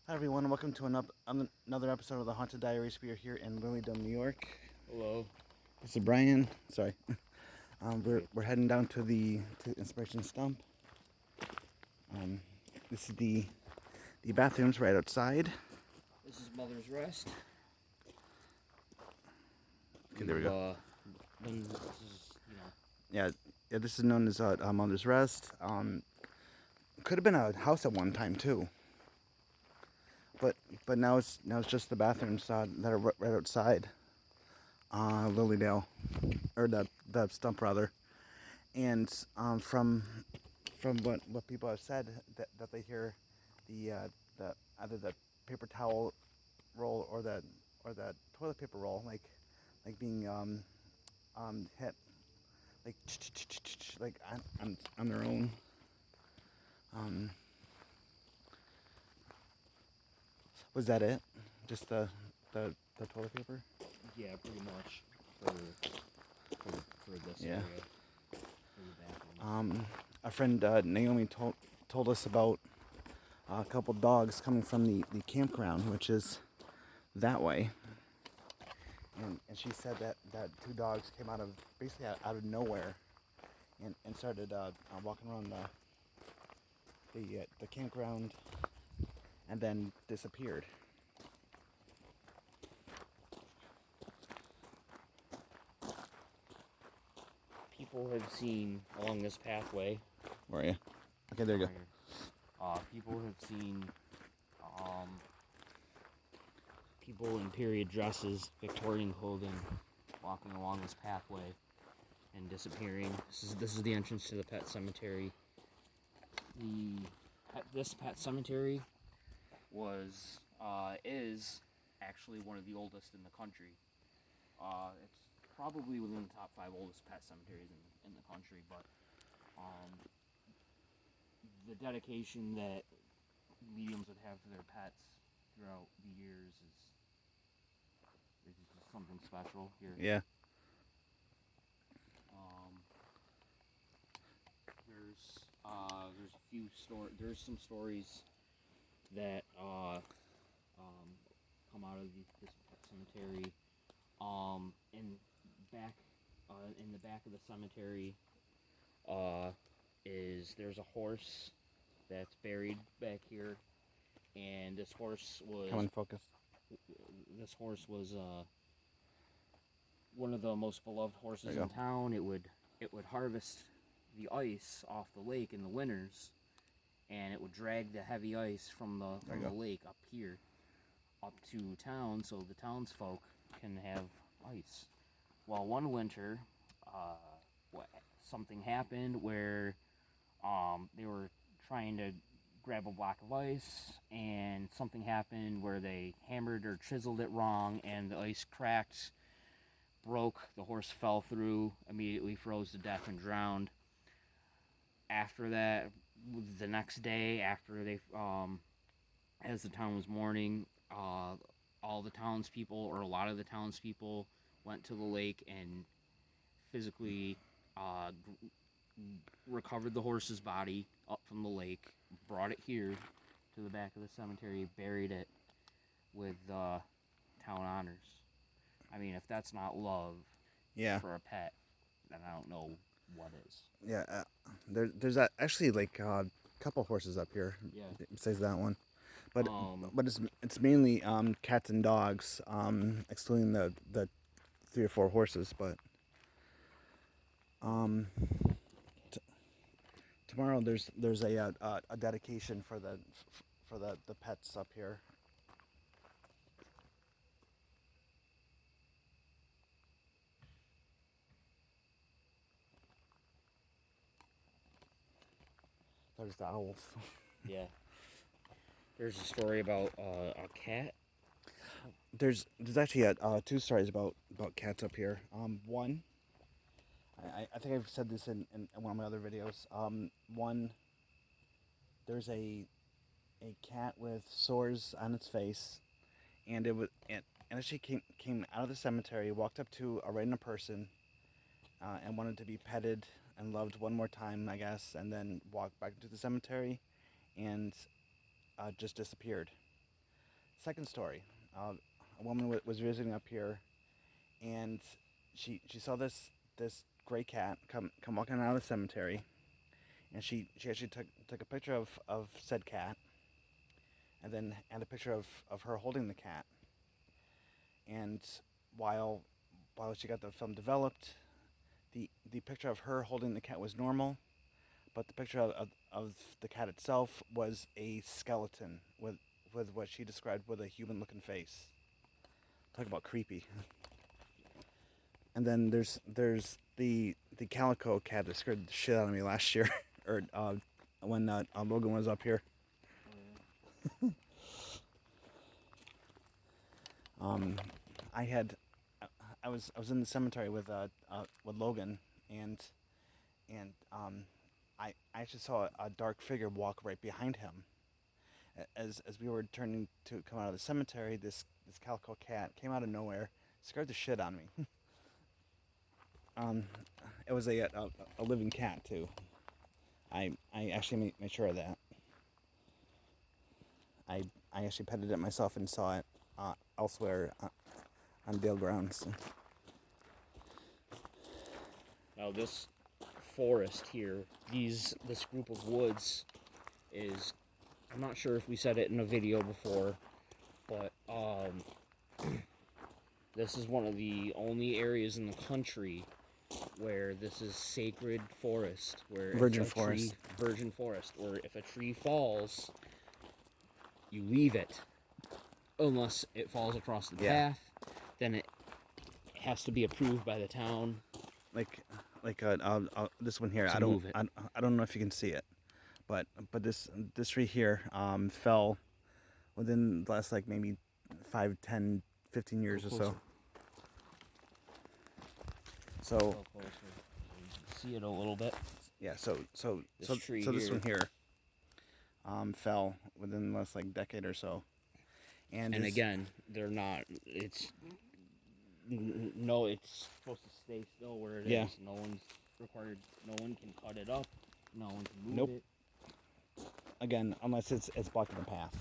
Hi everyone, and welcome to another episode of the Haunted Diaries. We are here in Lilydale, New York. Hello. This is Brian. Sorry, we're heading down to Inspiration Stump. This is the bathrooms right outside. This is Mother's Rest. Okay, there we go. This is, Yeah. This is known as Mother's Rest. Could have been a house at one time too. But now it's just the bathrooms that are right outside Lilydale, or the Stump rather. And from what people have said that they hear the either the paper towel roll or that toilet paper roll like being hit like on their own. Was that it? Just the toilet paper? yeah, pretty much for this Yeah. area. For the bathroom. A friend Naomi told us about a couple dogs coming from the campground, which is that way. And she said that two dogs came basically out of nowhere and started walking around the campground and then disappeared. People have seen along this pathway. Where are you? Okay, there you go. People have seen people in period dresses, Victorian clothing, walking along this pathway and disappearing. This is the entrance to the pet cemetery. This pet cemetery is actually one of the oldest in the country. It's probably within the top 5 oldest pet cemeteries in the country, but the dedication that mediums would have for their pets throughout the years is just something special here. Yeah. There's some stories that come out of this pet cemetery. In the back of the cemetery there's a horse that's buried back here, and this horse was Come on, focus. This horse was one of the most beloved horses in town. It would harvest the ice off the lake in the winters, and it would drag the heavy ice from the lake up here, up to town, so the townsfolk can have ice. Well, one winter, something happened where they were trying to grab a block of ice, and something happened where they hammered or chiseled it wrong, and the ice cracked, broke, the horse fell through, immediately froze to death and drowned. After that, the next day, after they, as the town was mourning, all the townspeople, or a lot of the townspeople, went to the lake and physically recovered the horse's body up from the lake, brought it here to the back of the cemetery, buried it with town honors. I mean, if that's not love for a pet, then I don't know what is. Yeah, there's actually like a couple horses up here. Yeah. Besides that one, but it's mainly cats and dogs, excluding the 3 or 4 horses. But tomorrow there's a dedication for the pets up here. There's the owls. Yeah. There's a story about a cat. There's actually 2 stories about cats up here. One, I think I've said this in one of my other videos. One, there's a cat with sores on its face, and it actually came out of the cemetery, walked up to a random person, and wanted to be petted and loved one more time, I guess, and then walked back to the cemetery, and just disappeared. second story. A woman was visiting up here, and she saw this gray cat come walking out of the cemetery, and she actually took a picture of said cat, and then had a picture of her holding the cat. And while while she got the film developed, the picture of her holding the cat was normal, but the picture of the cat itself was a skeleton with what she described with a human looking face. Talk about creepy. And then there's the calico cat that scared the shit out of me last year, or when Logan was up here. I had I was in the cemetery with Logan, and I actually saw a dark figure walk right behind him. As we were turning to come out of the cemetery, this calico cat came out of nowhere, scared the shit out of me. It was a living cat too. I actually made sure of that. I actually petted it myself and saw it elsewhere on Dale grounds. Now this forest here, this group of woods is, I'm not sure if we said it in a video before, but this is one of the only areas in the country where this is sacred forest, where Virgin forest. Virgin forest, where if a tree falls, you leave it, unless it falls across the path, then it has to be approved by the town. Like this one here, To I don't move it. I don't know if you can see it, but this tree here fell within the last like maybe 5, 10, 15 years or so. So Go closer. You can see it a little bit. yeah, so Tree this here. one here fell within the last like decade or so. And Again, they're not. It's supposed to stay still where it is. Yeah. No one's required. No one can cut it up. No one can move Nope. it. Again, unless it's blocking the path.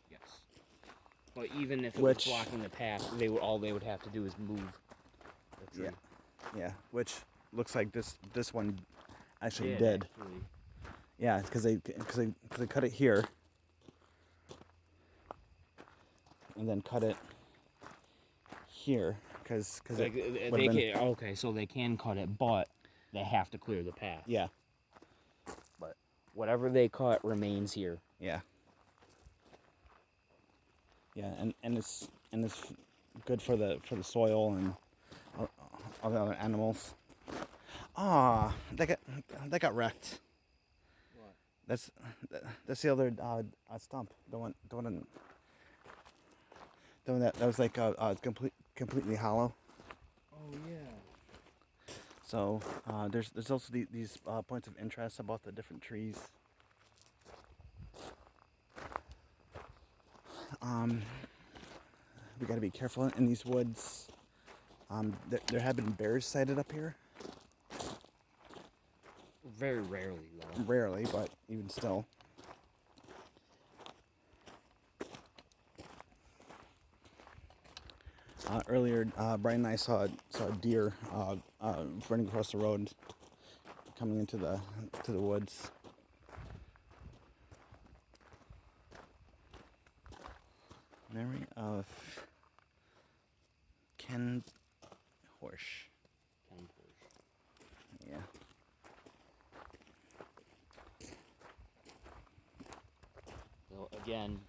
Yes. But even if it was blocking the path, all they would have to do is move the tree. Yeah, which looks like this one actually Did. did. Actually. Yeah, because they cut it here, and then cut it here because Like, they can, okay, so they can cut it, but they have to clear the path. Yeah. But whatever they cut remains here. Yeah. Yeah, and it's good for the soil and all the other animals. Ah, that got wrecked. What? That's the other stump. The one that was like completely hollow. Oh yeah. So there's also these points of interest about the different trees. We got to be careful in these woods. There have been bears sighted up here. Very rarely, though. Rarely, but even still. Earlier, Brian and I saw a deer running across the road, coming into the woods. Memory of Ken Horsch. Yeah. So again,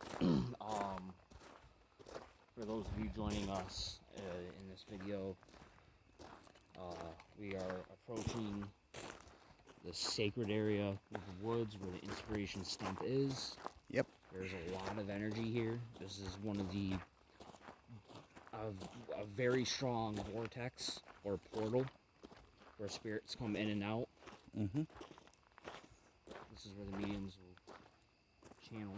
for those of you joining us in this video, we are approaching the sacred area of the woods where the inspiration stump is. Yep. There's a lot of energy here. This is one of the a very strong vortex or portal where spirits come in and out. Mm-hmm. This is where the mediums will channel.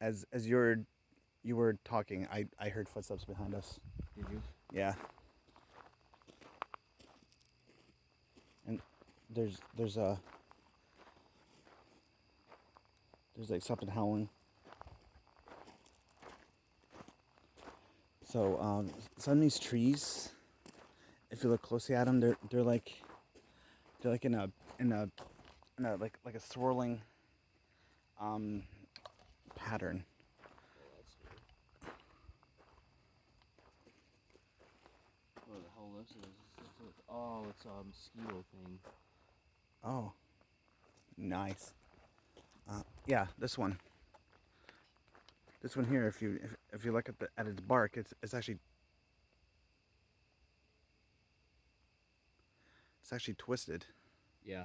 As you were talking, I heard footsteps behind us. Did you? Yeah. And there's a There's like something howling. So some of these trees, if you look closely at them, they're like in a like a swirling pattern. Oh, that's weird. What the hell this is? Oh, it's a mosquito thing. Oh, nice. Yeah, this one. This one here, if you look at its bark, it's actually twisted. Yeah.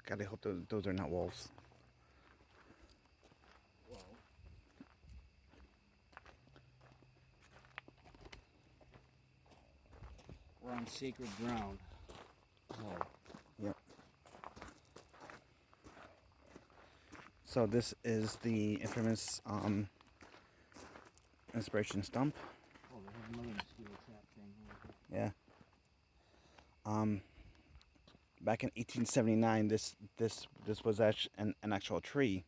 God, I hope those are not wolves. Well, we're on sacred ground. Oh. Yep. So this is the infamous inspiration stump. Oh, they have another mosquito trap thing here. Yeah. Back in 1879, this was actually an actual tree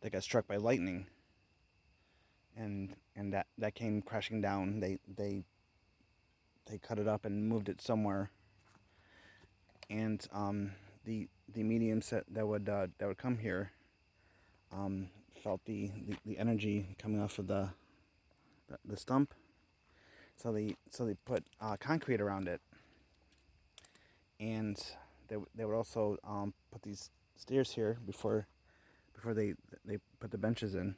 that got struck by lightning, and that came crashing down. They cut it up and moved it somewhere, and the mediums that would come here felt the energy coming off of the stump, so they put concrete around it, and they would also put these stairs here before they put the benches in,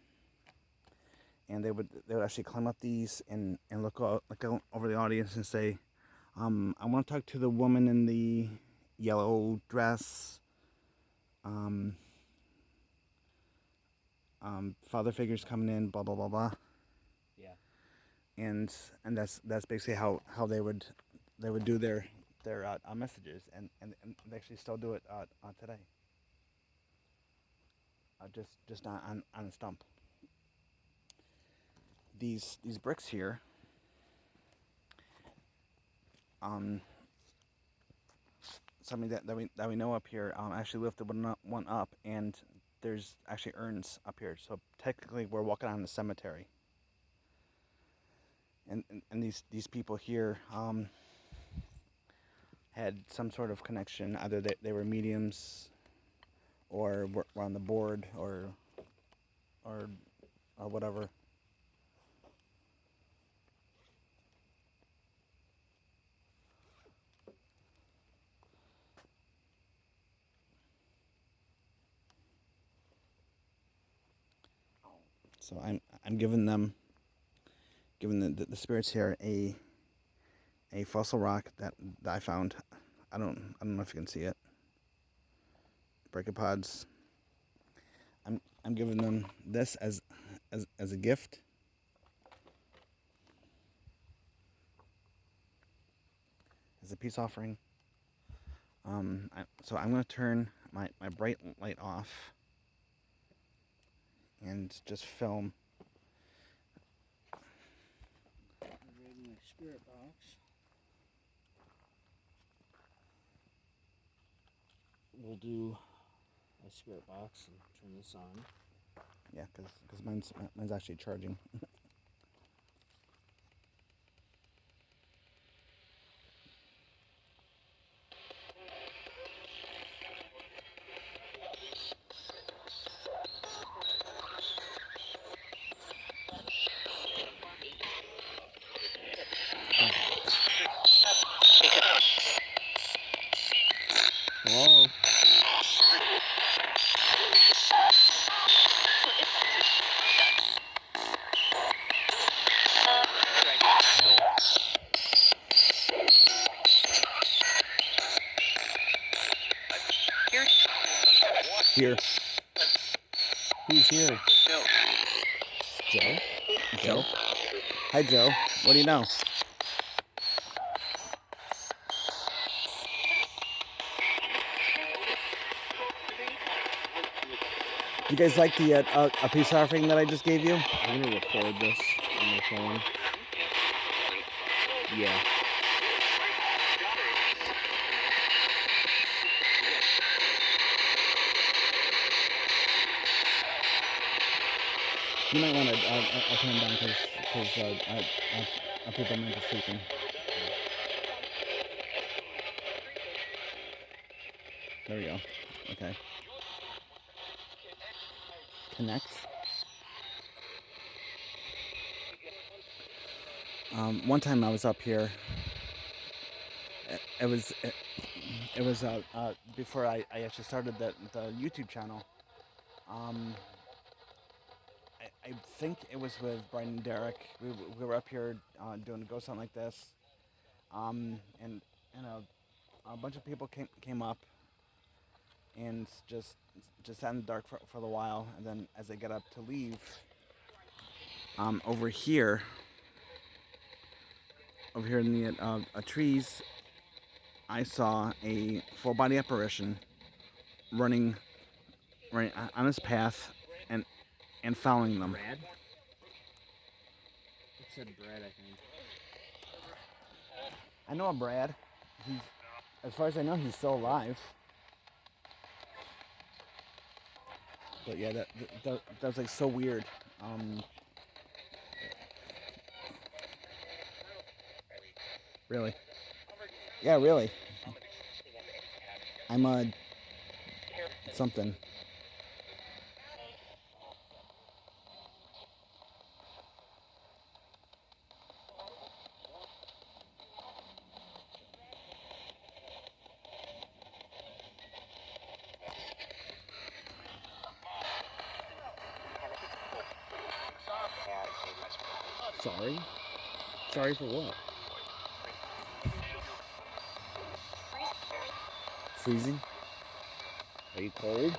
and they would actually climb up these and look over the audience and say, I want to talk to the woman in the yellow dress. Father figures coming in, blah blah blah blah. Yeah. And that's basically how they would do their messages, and they actually still do it today. Just on a stump. These bricks here, something that we know up here, actually lifted one up, and there's actually urns up here. So technically, we're walking on the cemetery. And these people here had some sort of connection. Either they were mediums, or were on the board, or whatever. So I'm giving the spirits here a fossil rock that I found. I don't know if you can see it. Brachipods. I'm giving them this as a gift. As a peace offering. So I'm going to turn my bright light off and just film. I'm reading my spirit box. We'll do my spirit box and turn this on. Yeah, because mine's actually charging. Whoa. Here. Who's here? Joe? Joe? Hi, Joe. What do you know? You guys like the a peace offering that I just gave you? I'm gonna record this on my phone. Yeah. You might want to I'll turn it down because people might be sleeping. There we go. Okay. Connect. One time I was up here. It was before I actually started the YouTube channel. I think it was with Brian and Derek. We were up here doing a ghost hunt like this, and a bunch of people came up and just sat in the dark for a while, and then as they get up to leave, over here in the trees, I saw a full body apparition running right on his path and following them. Brad? It said Brad, I think. I know a Brad. He's, as far as I know, he's still alive. But yeah, that was like so weird. Really? Yeah, really. I'm something. Sorry? Sorry for what? Freezing? Are you cold?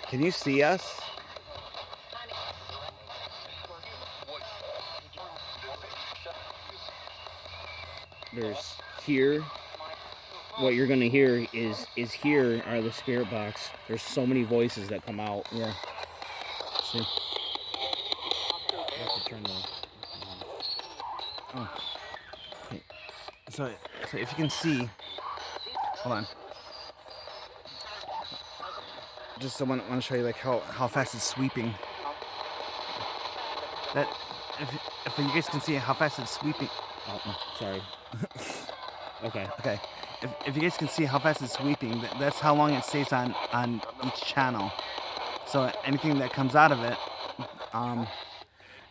Can you see us? There's here. What you're gonna hear is here are the spirit box. There's so many voices that come out. Yeah. See. I have to turn the. Oh. Okay. So if you can see, hold on. Just I want to show you like how fast it's sweeping. That if you guys can see how fast it's sweeping. Oh, sorry. Okay. Okay. If you guys can see how fast it's sweeping, that's how long it stays on each channel. So anything that comes out of it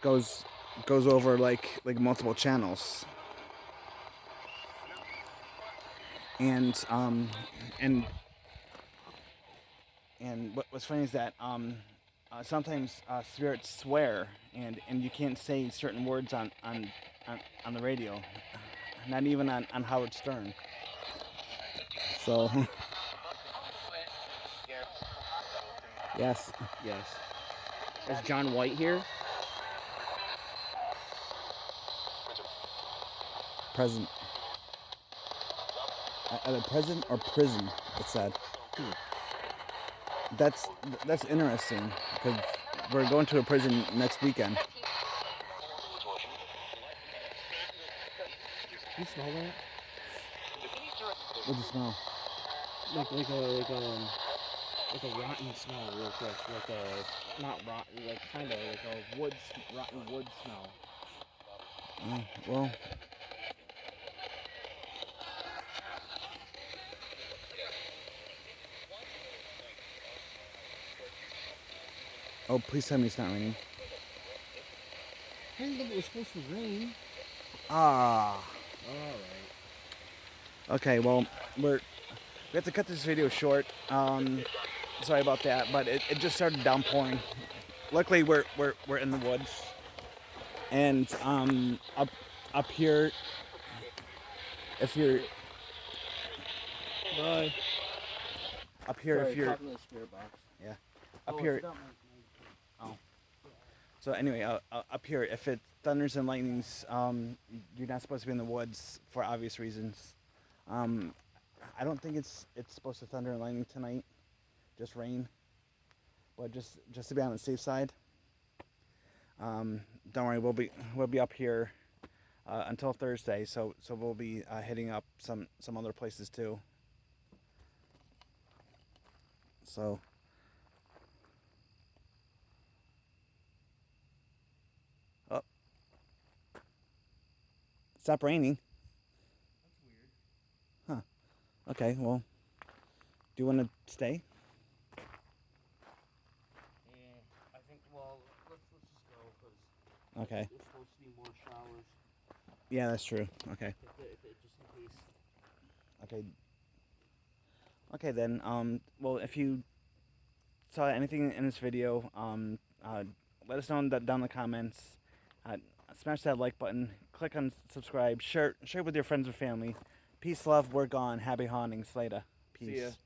goes over like multiple channels. And what's funny is that sometimes spirits swear, and you can't say certain words on the radio, not even on Howard Stern. So yes. Yes. Is John White here? Present. Either present or prison, it said. That's interesting because we're going to a prison next weekend. You smell that? What do you smell? Like a rotten smell, real quick. Like a not rotten, like kind of like a rotten wood smell. Well. Oh, please tell me it's not raining. I didn't think it was supposed to rain. Ah. Alright. Okay, well, we have to cut this video short. Sorry about that, but it just started downpouring. Luckily, we're in the woods, and up here, if you're up here, Sorry, if you're talking to the spirit box. yeah, up here. Oh. So anyway, up here, if it thunders and lightnings, you're not supposed to be in the woods for obvious reasons. I don't think it's supposed to thunder and lightning tonight, just rain. But just to be on the safe side, um, don't worry, we'll be up here until Thursday. So we'll be hitting up some other places too. So oh, stop raining. That's weird. Huh. Okay. Well, do you want to stay? Yeah, I think. Well, let's just go because Okay. it's supposed to be more showers. Yeah, that's true. Okay. If it just in case. Okay. Okay then. Well, if you saw anything in this video, let us know down in the comments. Uh, Smash that like button. Click on subscribe. Share it with your friends or family. Peace, love. We're gone. Happy haunting. Slater. See ya. Peace.